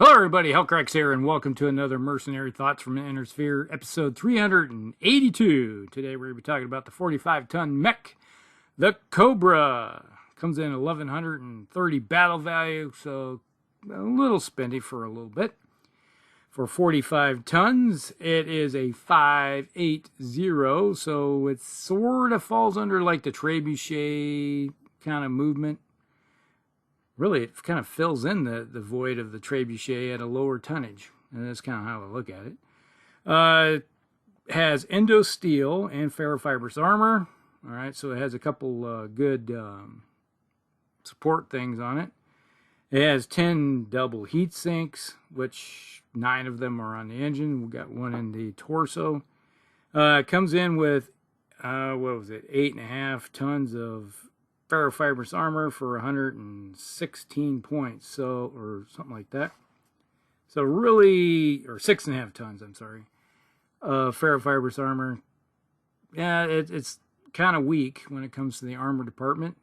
Hello everybody, Hellcracks here, and welcome to another Mercenary Thoughts from the Inner Sphere, episode 382. Today we're going to be talking about the 45-ton mech, the Cobra. Comes in 1,130 battle value, so a little spendy for a little bit. For 45 tons, it is a 580, so it sort of falls under like the trebuchet kind of movement. Really, it kind of fills in the void of the trebuchet at a lower tonnage. And that's kind of how I look at it. Has endo steel and ferrofibrous armor. All right, so it has a couple good support things on it. It has 10 double heat sinks, which 9 of them are on the engine. We've got one in the torso. It comes in with, 8.5 tons of ferrofibrous armor for 116 points, so, or something like that. So really, or 6.5 tons, I'm sorry, ferrofibrous armor. Yeah, it's kind of weak when it comes to the armor department.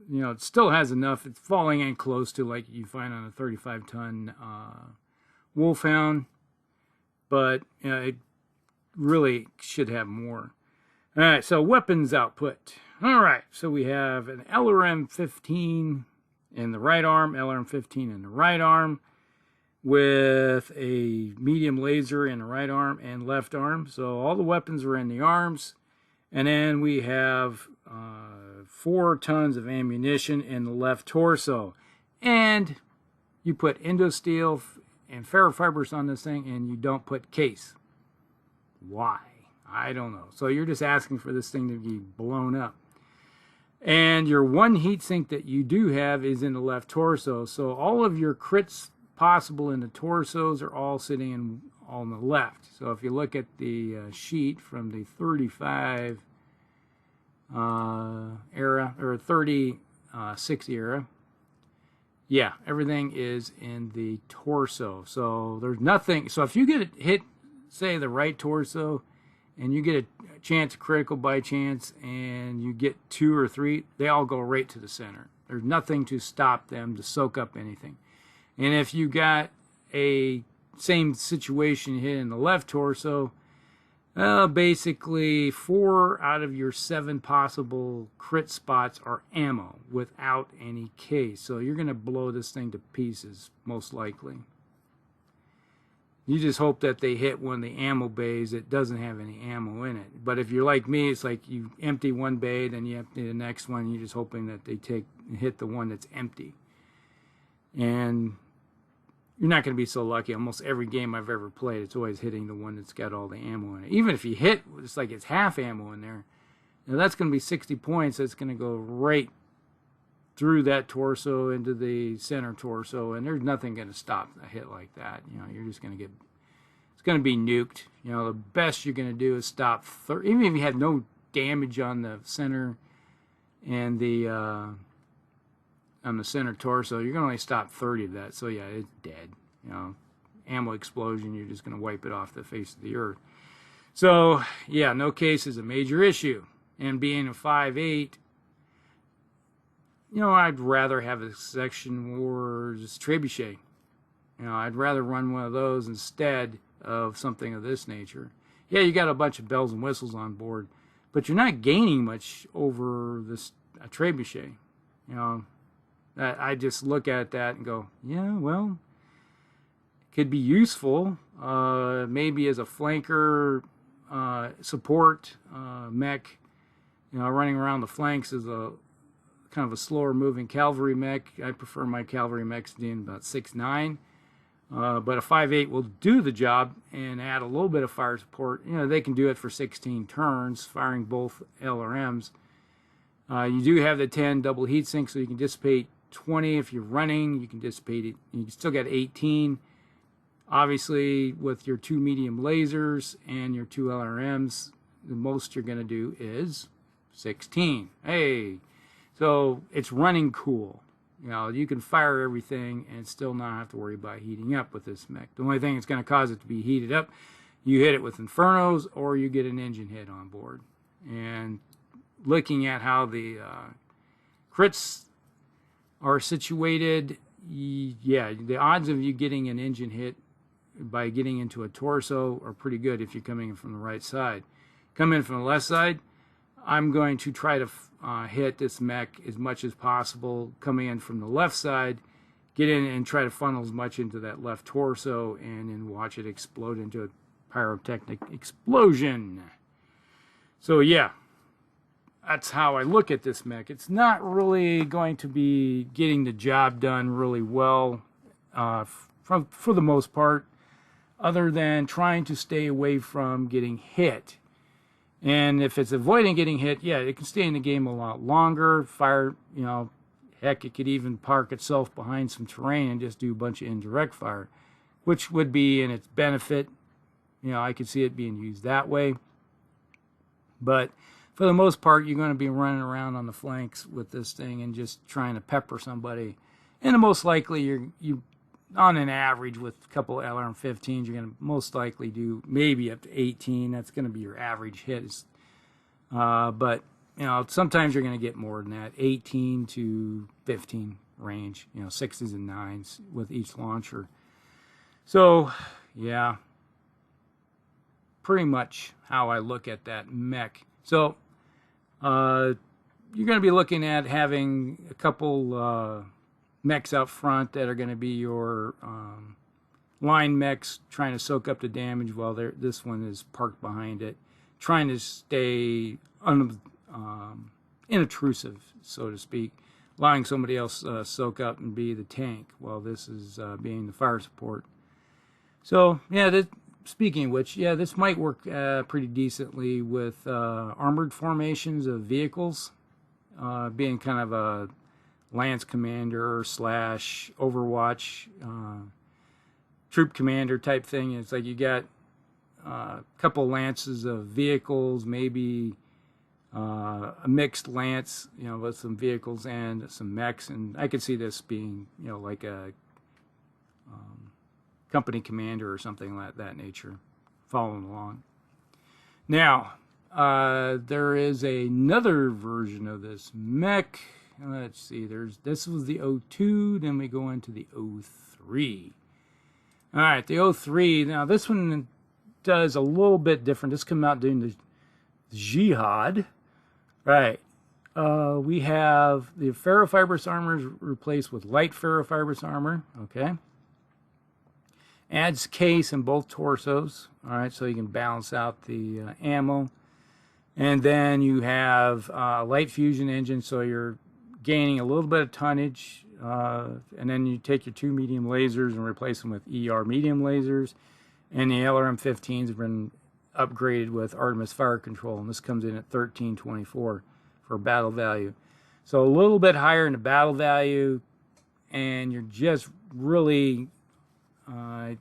You know, it still has enough. It's falling in close to like you find on a 35-ton Wolfhound, but it really should have more. All right, so weapons output. All right, so we have an LRM-15 in the right arm, LRM-15 in the right arm, with a medium laser in the right arm and left arm. So all the weapons are in the arms. And then we have 4 tons of ammunition in the left torso. And you put endosteel and ferrofibrous on this thing, and you don't put case. Why? I don't know. So you're just asking for this thing to be blown up. And your one heat sink that you do have is in the left torso. So all of your crits possible in the torsos are all sitting on the left. So if you look at the sheet from the 35 era, or 36 era, yeah, everything is in the torso. So there's nothing. So if you get hit, say, the right torso, and you get a chance critical by chance, and you get 2 or 3, they all go right to the center. There's nothing to stop them to soak up anything. And if you got a same situation hit in the left torso, basically 4 out of your 7 possible crit spots are ammo without any case. So you're going to blow this thing to pieces, most likely. You just hope that they hit one of the ammo bays that doesn't have any ammo in it. But if you're like me, it's like you empty one bay, then you empty the next one. You're just hoping that they hit the one that's empty. And you're not going to be so lucky. Almost every game I've ever played, it's always hitting the one that's got all the ammo in it. Even if you hit, it's like it's half ammo in there. Now that's going to be 60 points. That's going to go right through that torso into the center torso, and there's nothing going to stop a hit like that. You know, you're just going to get, it's going to be nuked. You know, the best you're going to do is stop, even if you have no damage on the center and the on the center torso, you're going to only stop 30 of that. So yeah, it's dead. You know, ammo explosion, you're just going to wipe it off the face of the earth. So yeah, no case is a major issue, and being a 5.8, you know, I'd rather have a Section Wars trebuchet. You know, I'd rather run one of those instead of something of this nature. Yeah, you got a bunch of bells and whistles on board, but you're not gaining much over this trebuchet. You know, I just look at that and go, yeah, well, could be useful, maybe as a flanker support mech. You know, running around the flanks is a kind of a slower moving cavalry mech. I prefer my cavalry mechs being about 6'9", but a 5.8 will do the job and add a little bit of fire support. You know, they can do it for 16 turns, firing both LRMs. You do have the 10 double heat sinks, so you can dissipate 20 if you're running. You can dissipate it. You still got 18. Obviously, with your 2 medium lasers and your 2 LRMs, the most you're going to do is 16. Hey. So it's running cool. You know, you can fire everything and still not have to worry about heating up with this mech. The only thing that's going to cause it to be heated up, you hit it with Infernos or you get an engine hit on board. And looking at how the crits are situated, yeah, the odds of you getting an engine hit by getting into a torso are pretty good if you're coming in from the right side. Come in from the left side, I'm going to try to hit this mech as much as possible coming in from the left side, get in and try to funnel as much into that left torso, and then watch it explode into a pyrotechnic explosion. So yeah, that's how I look at this mech. It's not really going to be getting the job done really well for the most part, other than trying to stay away from getting hit. And if it's avoiding getting hit, yeah, it can stay in the game a lot longer. Fire, you know, heck, it could even park itself behind some terrain and just do a bunch of indirect fire, which would be in its benefit. You know, I could see it being used that way. But for the most part, you're going to be running around on the flanks with this thing and just trying to pepper somebody. And the most likely, you on an average with a couple of LRM-15s, you're going to most likely do maybe up to 18. That's going to be your average hits. But, you know, sometimes you're going to get more than that, 18 to 15 range, you know, 6s and 9s with each launcher. So, yeah, pretty much how I look at that mech. So, you're going to be looking at having a couple mechs out front that are going to be your line mechs, trying to soak up the damage while this one is parked behind it, trying to stay inintrusive, so to speak, allowing somebody else soak up and be the tank while this is being the fire support. So yeah, speaking of which, yeah, this might work pretty decently with armored formations of vehicles, being kind of a Lance Commander / Overwatch troop commander type thing. It's like you got a couple lances of vehicles, maybe a mixed lance, you know, with some vehicles and some mechs, and I could see this being, you know, like a company commander or something like that nature, following along. Now, there is another version of this mech. Let's see, this was the 02, then we go into the 03. All right, the 03, now this one does a little bit different. This came out during the Jihad. Right. We have the ferrofibrous armor replaced with light ferrofibrous armor. Okay. Adds case in both torsos. All right, so you can balance out the ammo. And then you have light fusion engine, so you're gaining a little bit of tonnage, and then you take your 2 medium lasers and replace them with ER medium lasers, and the LRM-15s have been upgraded with Artemis fire control, and this comes in at 1324 for battle value. So a little bit higher in the battle value, and you're just really, I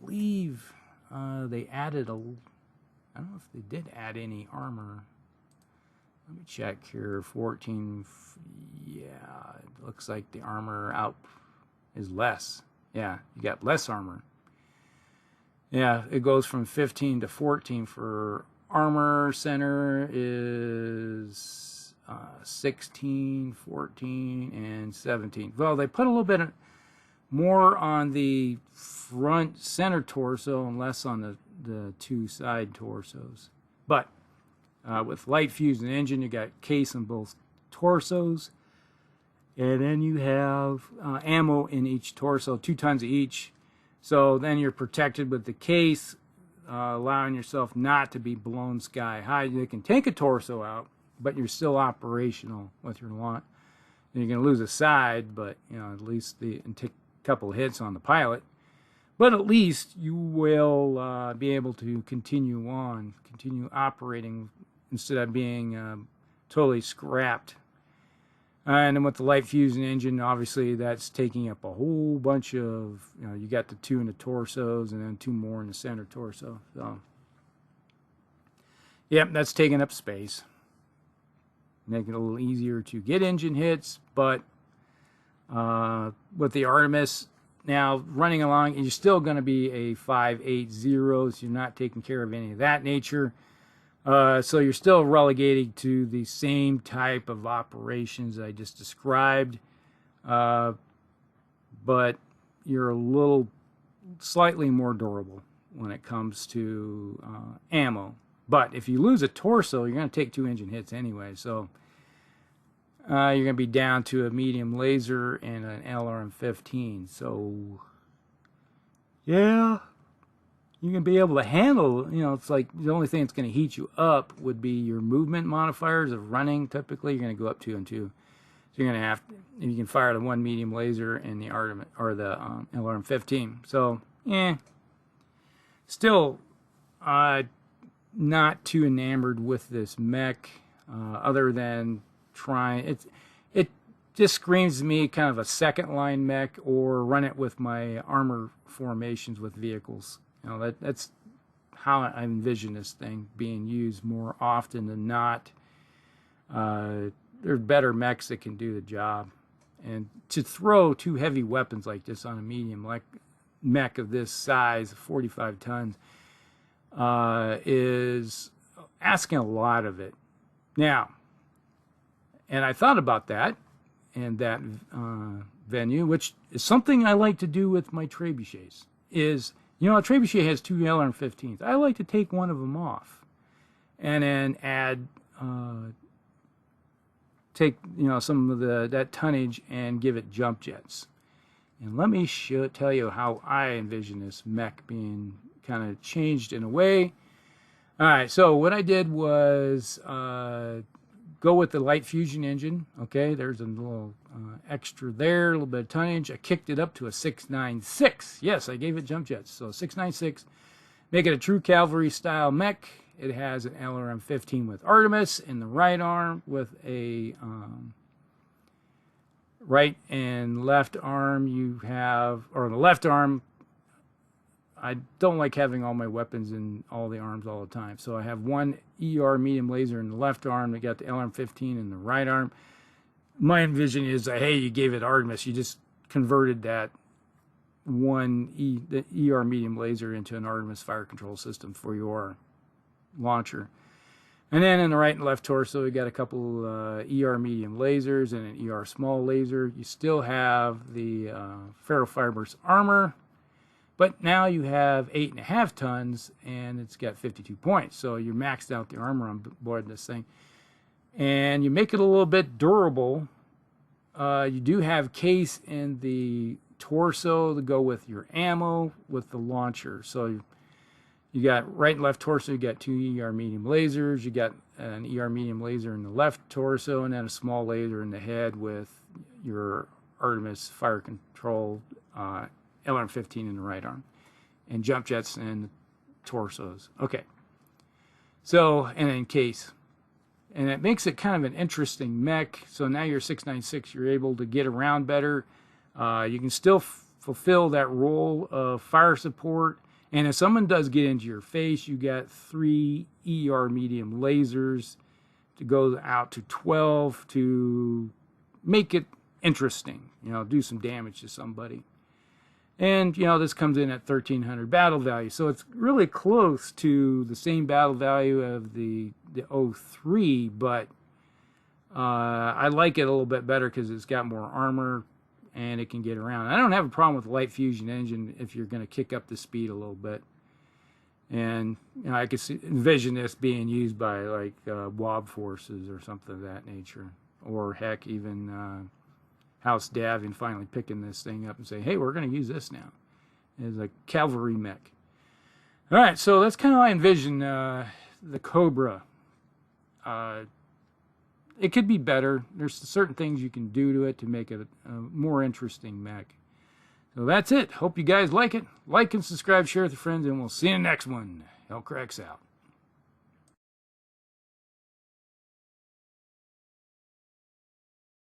believe they added I don't know if they did add any armor. Let me check here. 14, yeah, it looks like the armor out is less. Yeah, you got less armor. Yeah, it goes from 15 to 14 for armor. Center is 16, 14, and 17. Well, they put a little bit more on the front center torso and less on the 2 side torsos. But with light fusion engine, you got case in both torsos, and then you have ammo in each torso, 2 tons of each. So then you're protected with the case, allowing yourself not to be blown sky high. You can take a torso out, but you're still operational with your launch. You're going to lose a side, but you know, at least and take a couple of hits on the pilot. But at least you will be able to continue operating instead of being totally scrapped. And then with the light fusion engine, obviously that's taking up a whole bunch of, you know, you got the 2 in the torsos and then 2 more in the center torso. So, yep, that's taking up space. Making it a little easier to get engine hits, but with the Artemis now running along, you're still going to be a 5.80, so you're not taking care of any of that nature. So you're still relegated to the same type of operations I just described. but you're a little slightly more durable when it comes to ammo. But if you lose a torso, you're going to take 2 engine hits anyway, so you're going to be down to a medium laser and an LRM-15. So yeah, you're going to be able to handle, you know, it's like the only thing that's going to heat you up would be your movement modifiers of running. Typically, you're going to go up 2 and 2. So you're going to have to, if you can fire the 1 medium laser and the Artemis, or the LRM-15. So, still not too enamored with this mech, other than trying. It just screams to me kind of a second line mech, or run it with my armor formations with vehicles. You know, that's how I envision this thing being used more often than not. There's better mechs that can do the job. And to throw 2 heavy weapons like this on a medium mech of this size, 45 tons, is asking a lot of it. Now, and I thought about that and that venue, which is something I like to do with my trebuchets, is, you know, a trebuchet has 2 LRM-15s. I like to take one of them off and then add, take, you know, some of that tonnage and give it jump jets. And let me tell you how I envision this mech being kind of changed in a way. All right, so what I did was go with the light fusion engine. Okay, there's a little extra there, a little bit of tonnage. I kicked it up to a 696. Yes, I gave it jump jets. So 696, make it a true cavalry style mech. It has an LRM-15 with Artemis in the right arm, with a right and left arm you have, or the left arm, I don't like having all my weapons in all the arms all the time. So I have 1 ER medium laser in the left arm. I got the LRM-15 in the right arm. My envision is that, hey, you gave it Artemis. You just converted that the ER medium laser into an Artemis fire control system for your launcher. And then in the right and left torso, we got a couple ER medium lasers and an ER small laser. You still have the ferrofibers armor, but now you have 8.5 tons and it's got 52 points. So you're maxed out the armor on board this thing. And you make it a little bit durable. You do have case in the torso to go with your ammo with the launcher. So you got right and left torso, you got 2 ER medium lasers, you got an ER medium laser in the left torso, and then a small laser in the head with your Artemis fire control LRM-15 in the right arm, and jump jets in the torsos. Okay. So, and then case. And it makes it kind of an interesting mech. So now you're 696, you're able to get around better. You can still fulfill that role of fire support. And if someone does get into your face, you got 3 ER medium lasers to go out to 12 to make it interesting, you know, do some damage to somebody. And, you know, this comes in at 1,300 battle value. So it's really close to the same battle value of the 03, but I like it a little bit better because it's got more armor and it can get around. I don't have a problem with the light fusion engine if you're going to kick up the speed a little bit. And, you know, I could envision this being used by, like, WOB forces or something of that nature. Or, heck, even House Davian finally picking this thing up and say, hey, we're going to use this now. It's a cavalry mech. All right, so that's kind of how I envision the Cobra. It could be better. There's certain things you can do to it to make it a more interesting mech. So that's it. Hope you guys like it. Like and subscribe, share with your friends, and we'll see you in the next one. Hellcracks out.